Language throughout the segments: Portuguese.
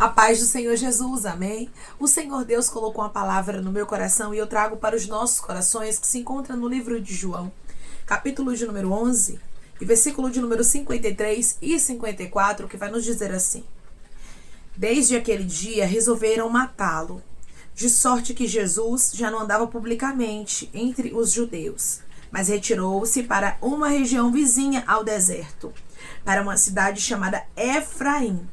A paz do Senhor Jesus, amém? O Senhor Deus colocou uma palavra no meu coração e eu trago para os nossos corações, que se encontra no livro de João, capítulo de número 11, e versículo de número 53 e 54, que vai nos dizer assim: Desde aquele dia resolveram matá-lo, de sorte que Jesus já não andava publicamente entre os judeus, mas retirou-se para uma região vizinha ao deserto, para uma cidade chamada Efraim,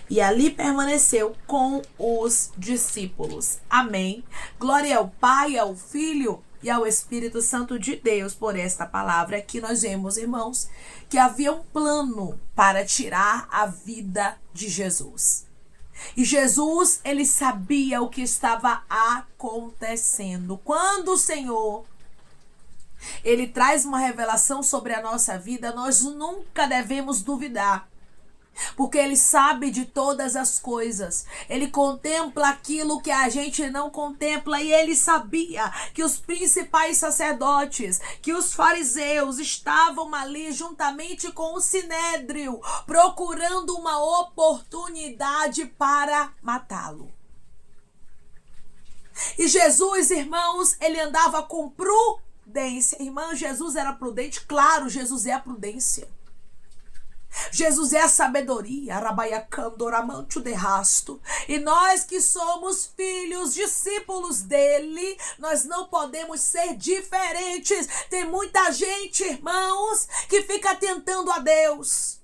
e ali permaneceu com os discípulos. Amém. Glória ao Pai, ao Filho e ao Espírito Santo de Deus por esta palavra. Aqui nós vemos, irmãos, que havia um plano para tirar a vida de Jesus. E Jesus, ele sabia o que estava acontecendo. Quando o Senhor, ele traz uma revelação sobre a nossa vida, nós nunca devemos duvidar. Porque ele sabe de todas as coisas. Ele contempla aquilo que a gente não contempla. E ele sabia que os principais sacerdotes, que os fariseus estavam ali juntamente com o sinédrio, procurando uma oportunidade para matá-lo. E Jesus, irmãos, ele andava com prudência. Irmão, Jesus era prudente? Claro, Jesus é a prudência. Jesus é a sabedoria, arabaiacandoramante o derrasto. E nós que somos filhos, discípulos dele, nós não podemos ser diferentes. Tem muita gente, irmãos, que fica tentando a Deus.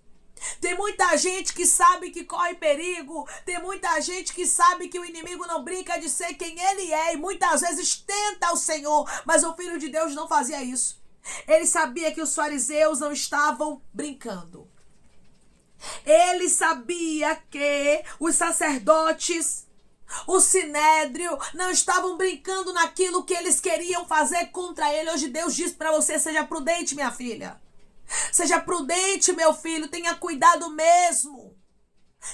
Tem muita gente que sabe que corre perigo. Tem muita gente que sabe que o inimigo não brinca de ser quem ele é. E muitas vezes tenta o Senhor. Mas o Filho de Deus não fazia isso. Ele sabia que os fariseus não estavam brincando. Ele sabia que os sacerdotes, o sinédrio, não estavam brincando naquilo que eles queriam fazer contra ele. Hoje Deus diz para você: seja prudente, minha filha. Seja prudente, meu filho. Tenha cuidado mesmo.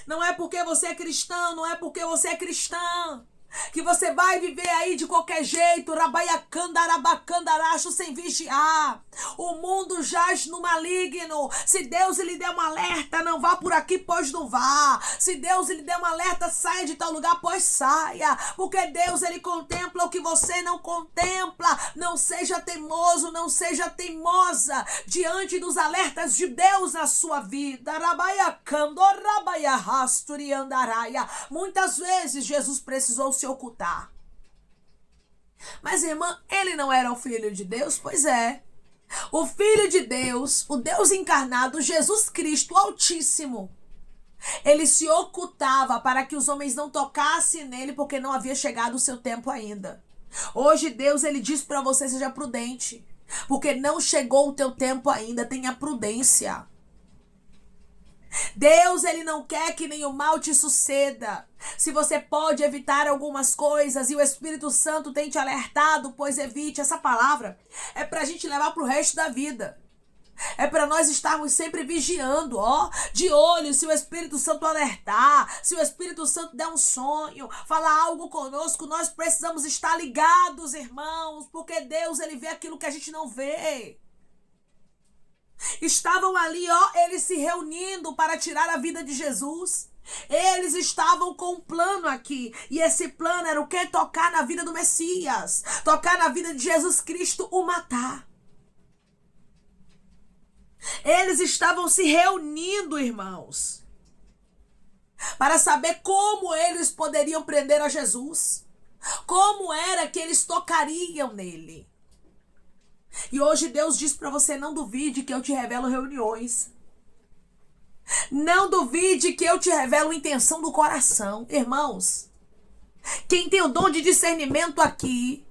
Não é porque você é cristão, não é porque você é cristã que você vai viver aí de qualquer jeito, rabaiacandarabacandarachos, sem vigiar. O mundo jaz no maligno. Se Deus lhe der um alerta, não vá por aqui, pois não vá. Se Deus lhe der um alerta, saia de tal lugar, pois saia. Porque Deus, ele contempla o que você não contempla. Não seja teimoso, não seja teimosa diante dos alertas de Deus na sua vida. Muitas vezes Jesus precisou se ocultar. Mas, irmã, ele não era o Filho de Deus? Pois é. O Filho de Deus, o Deus encarnado, Jesus Cristo, o Altíssimo, ele se ocultava para que os homens não tocassem nele, porque não havia chegado o seu tempo ainda. Hoje Deus, ele diz para você: seja prudente, porque não chegou o teu tempo ainda. Tenha prudência. Deus, ele não quer que nenhum mal te suceda. Se você pode evitar algumas coisas e o Espírito Santo tem te alertado, pois evite. Essa palavra é pra gente levar pro resto da vida. É para nós estarmos sempre vigiando, de olho. Se o Espírito Santo alertar, se o Espírito Santo der um sonho, falar algo conosco, nós precisamos estar ligados, irmãos, porque Deus, ele vê aquilo que a gente não vê. Estavam ali, eles se reunindo para tirar a vida de Jesus. Eles estavam com um plano aqui. E esse plano era o quê? Tocar na vida do Messias. Tocar na vida de Jesus Cristo, o matar. Eles estavam se reunindo, irmãos, para saber como eles poderiam prender a Jesus. Como era que eles tocariam nele. E hoje Deus diz para você: não duvide que eu te revelo reuniões. Não duvide que eu te revelo a intenção do coração. Irmãos, quem tem o dom de discernimento aqui,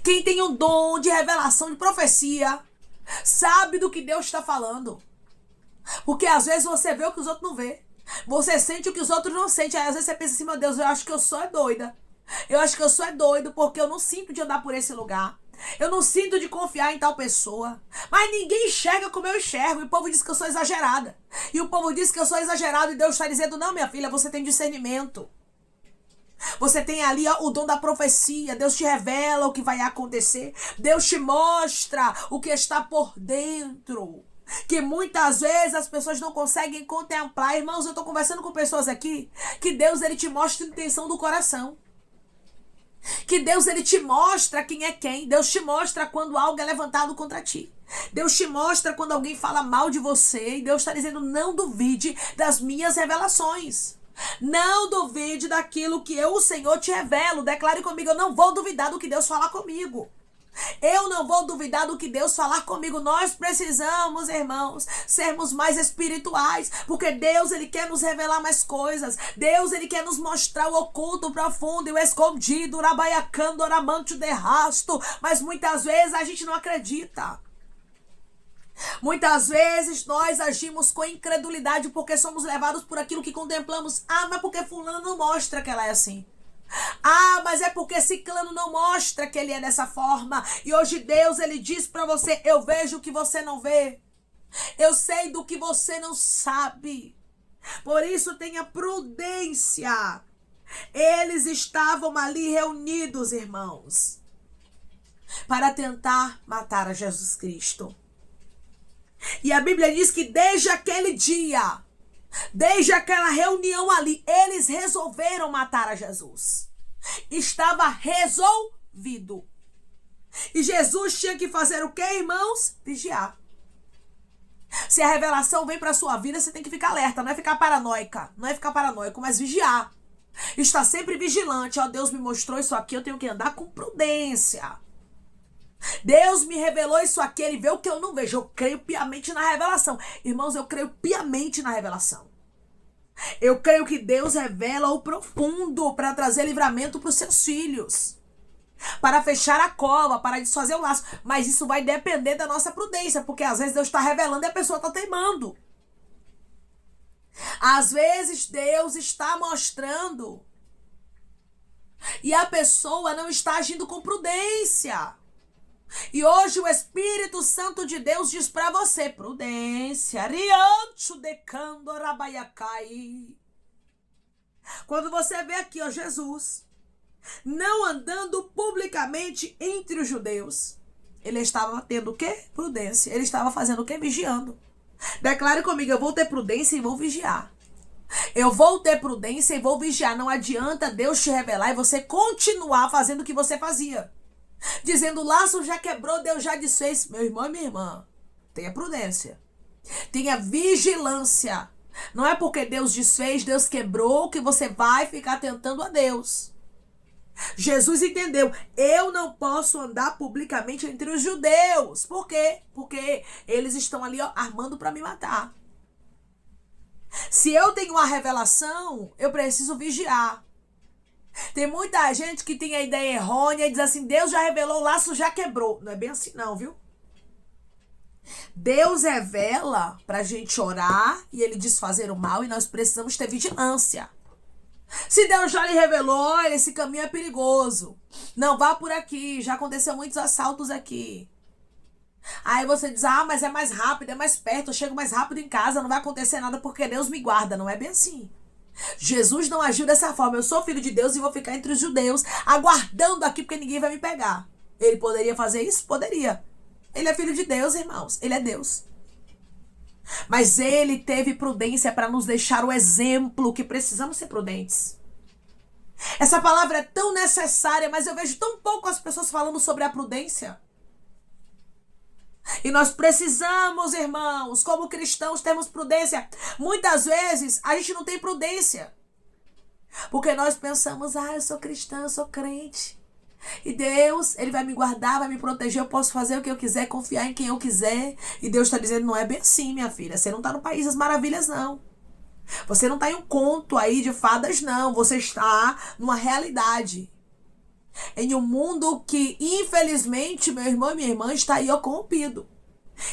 quem tem o dom de revelação, de profecia, sabe do que Deus está falando. Porque às vezes você vê o que os outros não vê. Você sente o que os outros não sentem. Aí às vezes você pensa assim: meu Deus, eu acho que eu sou doida. Eu acho que eu sou doido porque eu não sinto de andar por esse lugar. Eu não sinto de confiar em tal pessoa. Mas ninguém enxerga como eu enxergo. E o povo diz que eu sou exagerada. E o povo diz que eu sou exagerado. E Deus está dizendo: não, minha filha, você tem discernimento. Você tem ali o dom da profecia. Deus te revela o que vai acontecer. Deus te mostra o que está por dentro. que muitas vezes as pessoas não conseguem contemplar. Irmãos, eu estou conversando com pessoas aqui que Deus, ele te mostra a intenção do coração. Que Deus, ele te mostra quem é quem. Deus te mostra quando algo é levantado contra ti. Deus te mostra quando alguém fala mal de você. E Deus está dizendo, não duvide das minhas revelações. Não duvide daquilo que eu, o Senhor, te revelo. Declare comigo, eu não vou duvidar do que Deus falar comigo. Eu não vou duvidar do que Deus falar comigo. Nós precisamos, irmãos, sermos mais espirituais, porque Deus, ele quer nos revelar mais coisas. Deus, ele quer nos mostrar o oculto, o profundo e o escondido, o rabaiacando, oramante, o derrasto. Mas muitas vezes a gente não acredita. Muitas vezes nós agimos com incredulidade porque somos levados por aquilo que contemplamos. Ah, mas porque fulano não mostra que ela é assim. Ah, mas é porque ciclano não mostra que ele é dessa forma. E hoje Deus, ele diz para você, eu vejo o que você não vê. Eu sei do que você não sabe. Por isso tenha prudência. Eles estavam ali reunidos, irmãos, para tentar matar a Jesus Cristo. E a Bíblia diz que desde aquele dia, desde aquela reunião ali, eles resolveram matar a Jesus. Estava resolvido. E Jesus tinha que fazer o quê, irmãos? Vigiar. Se a revelação vem para sua vida, você tem que ficar alerta, não é ficar paranoica, não é ficar paranoico, mas vigiar. Está sempre vigilante. Ó, Deus me mostrou isso aqui, eu tenho que andar com prudência. Deus me revelou isso aqui, ele vê o que eu não vejo. Eu creio piamente na revelação. Irmãos, eu creio piamente na revelação. Eu creio que Deus revela o profundo para trazer livramento para os seus filhos. Para fechar a cova, para desfazer o laço. Mas isso vai depender da nossa prudência, porque às vezes Deus está revelando e a pessoa está teimando. Às vezes Deus está mostrando e a pessoa não está agindo com prudência. E hoje o Espírito Santo de Deus diz para você, prudência. Quando você vê aqui, ó, Jesus não andando publicamente entre os judeus, ele estava tendo o quê? Prudência. Ele estava fazendo o quê? Vigiando. Declare comigo, eu vou ter prudência e vou vigiar. Eu vou ter prudência e vou vigiar. Não adianta Deus te revelar e você continuar fazendo o que você fazia. Dizendo, o laço já quebrou, Deus já desfez. Meu irmão e minha irmã, tenha prudência. Tenha vigilância. Não é porque Deus desfez, Deus quebrou, que você vai ficar tentando a Deus. Jesus entendeu, eu não posso andar publicamente entre os judeus. Por quê? Porque eles estão ali, ó, armando para me matar. Se eu tenho uma revelação, eu preciso vigiar. Tem muita gente que tem a ideia errônea e diz assim, Deus já revelou, o laço já quebrou. Não é bem assim não, viu? Deus revela pra gente orar e ele desfazer o mal e nós precisamos ter vigilância. Se Deus já lhe revelou, olha, esse caminho é perigoso. Não vá por aqui, já aconteceu muitos assaltos aqui. Aí você diz, ah, mas é mais rápido, é mais perto, eu chego mais rápido em casa, não vai acontecer nada porque Deus me guarda. Não é bem assim. Jesus não agiu dessa forma. Eu sou filho de Deus e vou ficar entre os judeus aguardando aqui porque ninguém vai me pegar. Ele poderia fazer isso? Poderia. Ele é filho de Deus, irmãos. Ele é Deus. Mas ele teve prudência para nos deixar o exemplo que precisamos ser prudentes. Essa palavra é tão necessária, mas eu vejo tão pouco as pessoas falando sobre a prudência. E nós precisamos, irmãos, como cristãos, termos prudência. Muitas vezes a gente não tem prudência. Porque nós pensamos, eu sou cristã, eu sou crente. E Deus, ele vai me guardar, vai me proteger, eu posso fazer o que eu quiser, confiar em quem eu quiser. E Deus está dizendo, não é bem assim, minha filha. Você não está no País das Maravilhas, não. Você não está em um conto aí de fadas, não. Você está numa realidade. Em um mundo que, infelizmente, meu irmão e minha irmã está aí corrompido.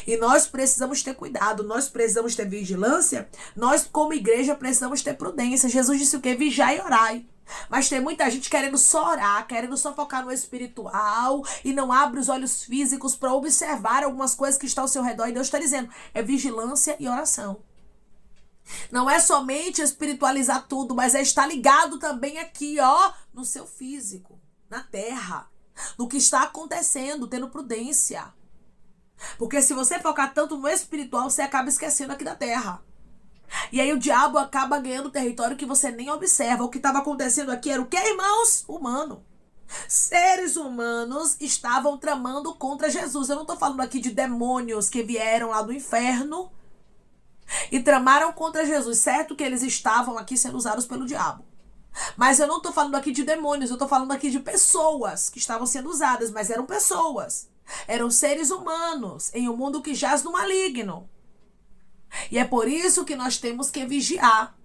E nós precisamos ter cuidado, nós precisamos ter vigilância, nós como igreja precisamos ter prudência. Jesus disse o quê? Vigiai e orai. Mas tem muita gente querendo só orar, querendo só focar no espiritual e não abre os olhos físicos para observar algumas coisas que estão ao seu redor. E Deus está dizendo, é vigilância e oração. Não é somente espiritualizar tudo, mas é estar ligado também aqui, ó, no seu físico. Na terra, no que está acontecendo, tendo prudência. Porque se você focar tanto no espiritual, você acaba esquecendo aqui da terra. E aí o diabo acaba ganhando território que você nem observa. O que estava acontecendo aqui era o que, irmãos? Humano. Seres humanos estavam tramando contra Jesus. Eu não estou falando aqui de demônios que vieram lá do inferno e tramaram contra Jesus. Certo que eles estavam aqui sendo usados pelo diabo. Mas eu não estou falando aqui de demônios. Eu estou falando aqui de pessoas que estavam sendo usadas. Mas eram pessoas. Eram seres humanos em um mundo que jaz no maligno. E é por isso que nós temos que vigiar.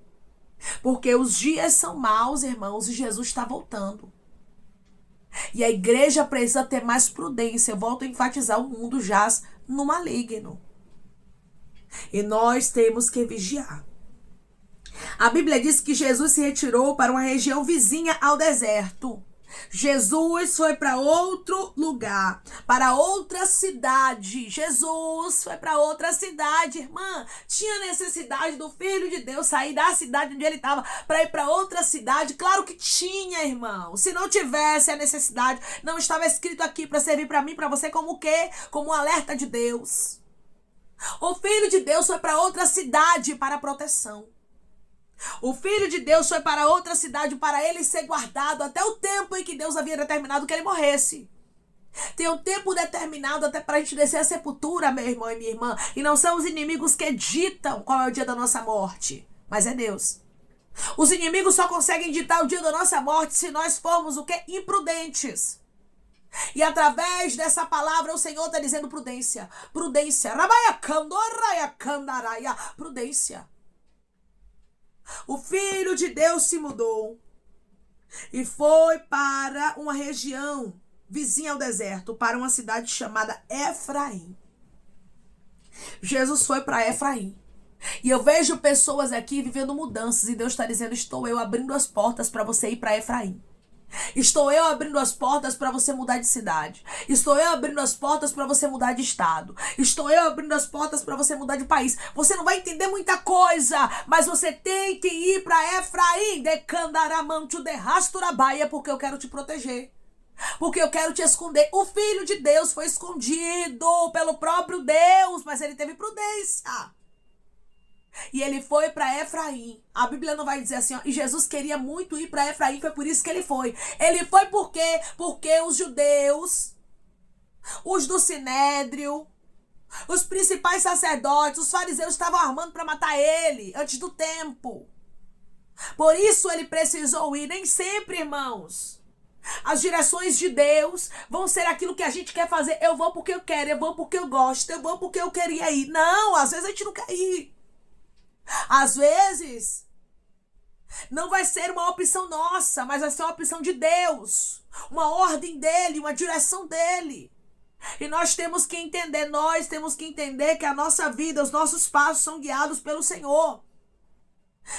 Porque os dias são maus, irmãos, e Jesus está voltando. E a igreja precisa ter mais prudência. Eu volto a enfatizar, o mundo jaz no maligno. E nós temos que vigiar. A Bíblia diz que Jesus se retirou para uma região vizinha ao deserto. Jesus foi para outro lugar, para outra cidade. Jesus foi para outra cidade, irmã. Tinha necessidade do Filho de Deus sair da cidade onde ele estava para ir para outra cidade? Claro que tinha, irmão. Se não tivesse a necessidade, não estava escrito aqui para servir para mim, para você como o quê? Como um alerta de Deus. O Filho de Deus foi para outra cidade para proteção. O Filho de Deus foi para outra cidade para ele ser guardado até o tempo em que Deus havia determinado que ele morresse. Tem um tempo determinado até para a gente descer a sepultura, meu irmão e minha irmã. E não são os inimigos que ditam qual é o dia da nossa morte, mas é Deus. Os inimigos só conseguem ditar o dia da nossa morte se nós formos o quê? Imprudentes. E através dessa palavra o Senhor está dizendo prudência. Prudência. Prudência. O Filho de Deus se mudou e foi para uma região vizinha ao deserto, para uma cidade chamada Efraim. Jesus foi para Efraim. E eu vejo pessoas aqui vivendo mudanças e Deus está dizendo, estou eu abrindo as portas para você ir para Efraim. Estou eu abrindo as portas para você mudar de cidade. Estou eu abrindo as portas para você mudar de estado. Estou eu abrindo as portas para você mudar de país. Você não vai entender muita coisa, mas você tem que ir para Efraim, porque eu quero te proteger. Porque eu quero te esconder. O Filho de Deus foi escondido pelo próprio Deus, mas ele teve prudência. E ele foi para Efraim. A Bíblia não vai dizer assim, ó, e Jesus queria muito ir para Efraim, foi por isso que ele foi. Ele foi por quê? Porque os judeus, os do Sinédrio, os principais sacerdotes, os fariseus estavam armando para matar ele antes do tempo. Por isso ele precisou ir. Nem sempre, irmãos, as direções de Deus vão ser aquilo que a gente quer fazer. Eu vou porque eu quero, eu vou porque eu gosto, eu vou porque eu queria ir. Não, às vezes a gente não quer ir. Às vezes, não vai ser uma opção nossa, mas vai ser uma opção de Deus. Uma ordem dele, uma direção dele. E nós temos que entender, que a nossa vida, os nossos passos são guiados pelo Senhor.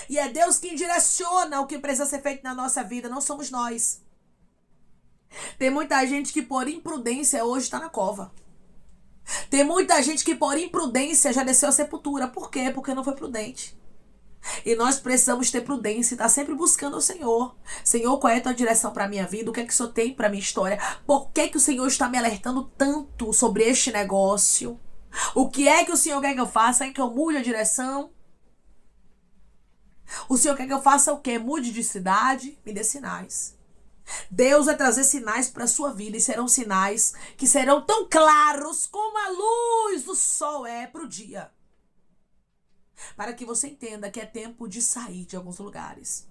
E é Deus quem direciona o que precisa ser feito na nossa vida, não somos nós. Tem muita gente que por imprudência hoje está na cova. Tem muita gente que por imprudência já desceu à sepultura. Por quê? Porque não foi prudente. E nós precisamos ter prudência e estar sempre buscando o Senhor. Senhor, qual é a tua direção para a minha vida? O que é que o Senhor tem para a minha história? Por que é que o Senhor está me alertando tanto sobre este negócio? O que é que o Senhor quer que eu faça? Quer que eu mude a direção? O Senhor quer que eu faça o quê? Mude de cidade? Me dê sinais. Deus vai trazer sinais para a sua vida e serão sinais que serão tão claros como a luz do sol é para o dia. Para que você entenda que é tempo de sair de alguns lugares.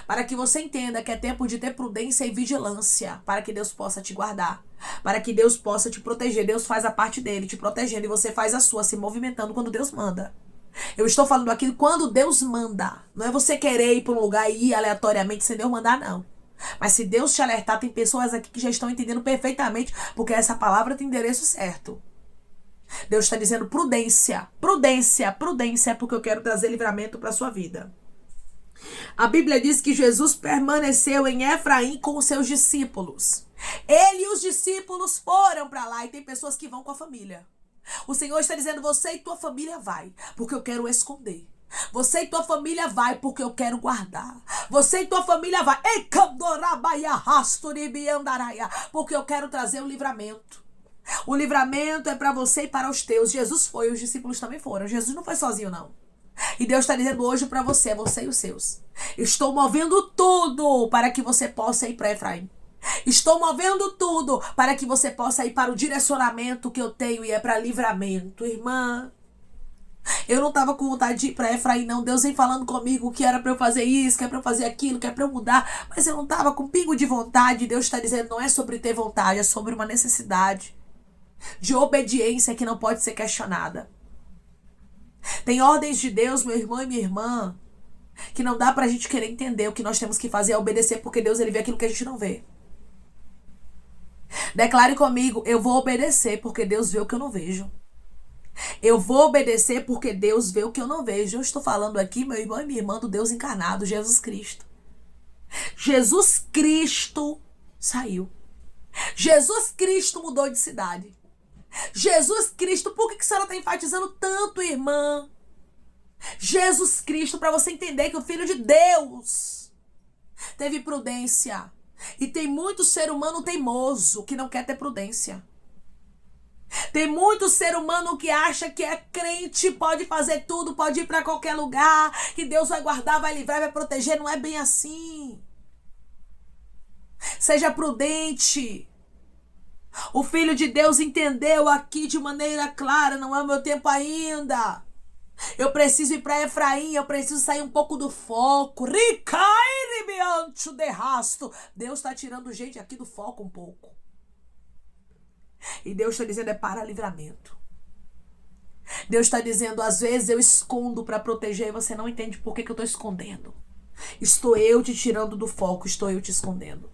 Para que você entenda que é tempo de ter prudência e vigilância. Para que Deus possa te guardar. Para que Deus possa te proteger. Deus faz a parte dele te protegendo e você faz a sua, se movimentando quando Deus manda. Eu estou falando aqui quando Deus manda. Não é você querer ir para um lugar e ir aleatoriamente sem Deus mandar, não. Mas se Deus te alertar, tem pessoas aqui que já estão entendendo perfeitamente, porque essa palavra tem endereço certo. Deus está dizendo prudência, prudência, prudência, porque eu quero trazer livramento para a sua vida. A Bíblia diz que Jesus permaneceu em Efraim com os seus discípulos. Ele e os discípulos foram para lá, e tem pessoas que vão com a família. O Senhor está dizendo, você e tua família vai, porque eu quero esconder. Você e tua família vai porque eu quero guardar. Você e tua família vai porque eu quero trazer o livramento. O livramento é para você e para os teus. Jesus foi, os discípulos também foram. Jesus não foi sozinho, não. E Deus está dizendo hoje para você e os seus. Estou movendo tudo para que você possa ir para Efraim. Estou movendo tudo para que você possa ir para o direcionamento que eu tenho e é para livramento. Irmã, eu não estava com vontade de ir para Efraim, não. Deus vem falando comigo que era para eu fazer isso, que é para eu fazer aquilo, que é para eu mudar. Mas eu não estava com pingo de vontade. Deus está dizendo, não é sobre ter vontade, é sobre uma necessidade de obediência que não pode ser questionada. Tem ordens de Deus, meu irmão e minha irmã, que não dá pra gente querer entender. O que nós temos que fazer é obedecer, porque Deus, ele vê aquilo que a gente não vê. Declare comigo, eu vou obedecer porque Deus vê o que eu não vejo. Eu vou obedecer porque Deus vê o que eu não vejo. Eu estou falando aqui, meu irmão e minha irmã, do Deus encarnado, Jesus Cristo. Jesus Cristo saiu. Jesus Cristo mudou de cidade. Jesus Cristo, por que a senhora está enfatizando tanto, irmã? Jesus Cristo, para você entender que o Filho de Deus teve prudência. E tem muito ser humano teimoso que não quer ter prudência. Tem muito ser humano que acha que é crente, pode fazer tudo, pode ir para qualquer lugar, que Deus vai guardar, vai livrar, vai proteger. Não é bem assim. Seja prudente. O Filho de Deus entendeu aqui de maneira clara, não é o meu tempo ainda. Eu preciso ir para Efraim, eu preciso sair um pouco do foco. Deus está tirando gente aqui do foco um pouco. E Deus está dizendo é para livramento. Deus está dizendo, às vezes eu escondo para proteger e você não entende por que eu estou escondendo. Estou eu te tirando do foco, estou eu te escondendo.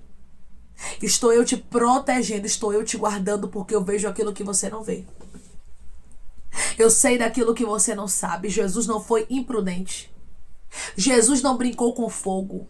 Estou eu te protegendo, estou eu te guardando porque eu vejo aquilo que você não vê. Eu sei daquilo que você não sabe. Jesus não foi imprudente. Jesus não brincou com fogo.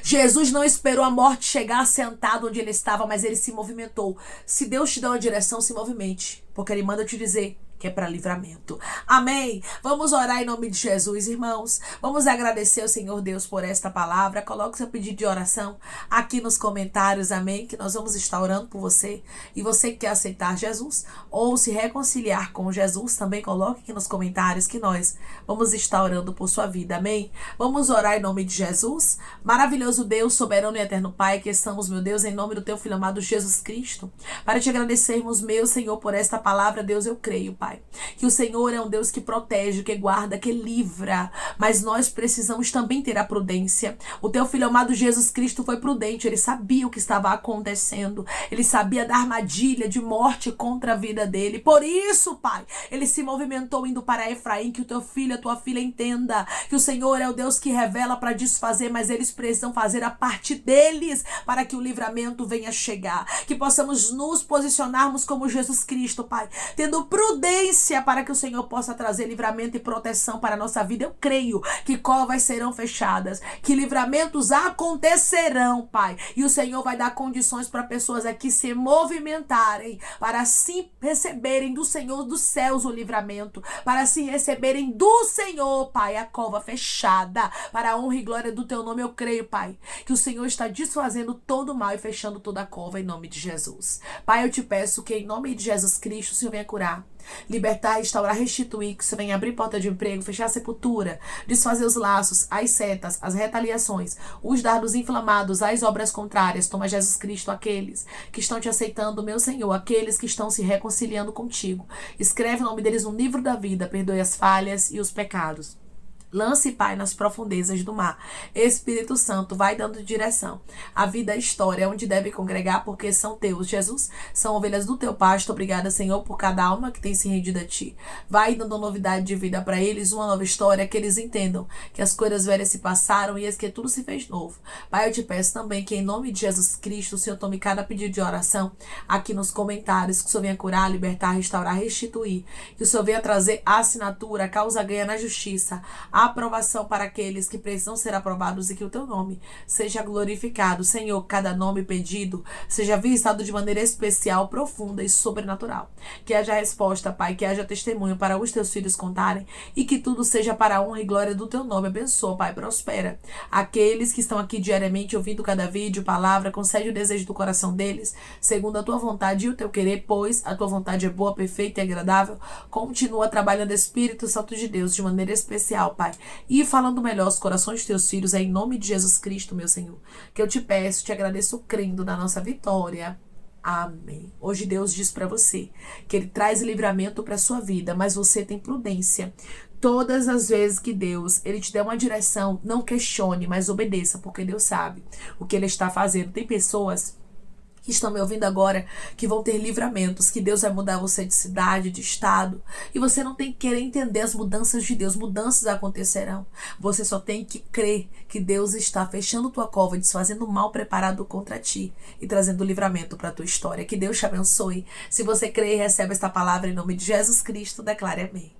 Jesus não esperou a morte chegar sentado onde ele estava, mas ele se movimentou. Se Deus te dá uma direção, se movimente, porque ele manda te dizer que é para livramento. Amém? Vamos orar em nome de Jesus, irmãos. Vamos agradecer ao Senhor Deus por esta palavra. Coloque seu pedido de oração aqui nos comentários, amém? Que nós vamos estar orando por você. E você que quer aceitar Jesus ou se reconciliar com Jesus, também coloque aqui nos comentários que nós vamos estar orando por sua vida, amém? Vamos orar em nome de Jesus. Maravilhoso Deus, soberano e eterno Pai, que estamos, meu Deus, em nome do teu Filho amado Jesus Cristo, para te agradecermos, meu Senhor, por esta palavra. Deus, eu creio, Pai, que o Senhor é um Deus que protege, que guarda, que livra, mas nós precisamos também ter a prudência. O teu Filho amado Jesus Cristo foi prudente, ele sabia o que estava acontecendo, ele sabia da armadilha de morte contra a vida dele. Por isso, Pai, ele se movimentou indo para Efraim. Que o teu filho, a tua filha entenda que o Senhor é o Deus que revela para desfazer, mas eles precisam fazer a parte deles para que o livramento venha chegar. Que possamos nos posicionarmos como Jesus Cristo, Pai, tendo prudência para que o Senhor possa trazer livramento e proteção para a nossa vida. Eu creio que covas serão fechadas, que livramentos acontecerão, Pai, e o Senhor vai dar condições para pessoas aqui se movimentarem, para assim receberem do Senhor dos céus o livramento, para assim receberem do Senhor, Pai, a cova fechada, para a honra e glória do teu nome. Eu creio, Pai, que o Senhor está desfazendo todo o mal e fechando toda a cova em nome de Jesus. Pai, eu te peço que em nome de Jesus Cristo o Senhor venha curar, libertar, restaurar, restituir, que você venha abrir porta de emprego, fechar a sepultura, desfazer os laços, as setas, as retaliações, os dardos inflamados, as obras contrárias. Toma, Jesus Cristo, aqueles que estão te aceitando, meu Senhor, aqueles que estão se reconciliando contigo. Escreve o nome deles no livro da vida, perdoe as falhas e os pecados. Lance, Pai, nas profundezas do mar. Espírito Santo, vai dando direção. A vida, a história, onde deve congregar, porque são teus, Jesus. São ovelhas do teu pasto. Obrigada, Senhor, por cada alma que tem se rendido a ti. Vai dando novidade de vida para eles, uma nova história, que eles entendam que as coisas velhas se passaram e que tudo se fez novo. Pai, eu te peço também que em nome de Jesus Cristo, o Senhor tome cada pedido de oração aqui nos comentários, que o Senhor venha curar, libertar, restaurar, restituir. Que o Senhor venha trazer a assinatura, a causa ganha na justiça, a aprovação para aqueles que precisam ser aprovados e que o teu nome seja glorificado. Senhor, cada nome pedido seja visitado de maneira especial, profunda e sobrenatural. Que haja resposta, Pai, que haja testemunho para os teus filhos contarem e que tudo seja para a honra e glória do teu nome. Abençoa, Pai, prospera aqueles que estão aqui diariamente ouvindo cada vídeo, palavra, concede o desejo do coração deles, segundo a tua vontade e o teu querer, pois a tua vontade é boa, perfeita e agradável. Continua trabalhando, Espírito Santo de Deus, de maneira especial, Pai, e falando melhor os corações dos teus filhos, é em nome de Jesus Cristo, meu Senhor, que eu te peço, te agradeço, crendo na nossa vitória. Amém. Hoje Deus diz para você que Ele traz livramento para sua vida, mas você tem prudência. Todas as vezes que Deus, Ele te der uma direção, não questione, mas obedeça, porque Deus sabe o que Ele está fazendo. Tem pessoas que estão me ouvindo agora, que vão ter livramentos, que Deus vai mudar você de cidade, de estado, e você não tem que querer entender as mudanças de Deus, mudanças acontecerão. Você só tem que crer que Deus está fechando tua cova, desfazendo o mal preparado contra ti e trazendo livramento para tua história. Que Deus te abençoe. Se você crê e recebe esta palavra em nome de Jesus Cristo, declare amém.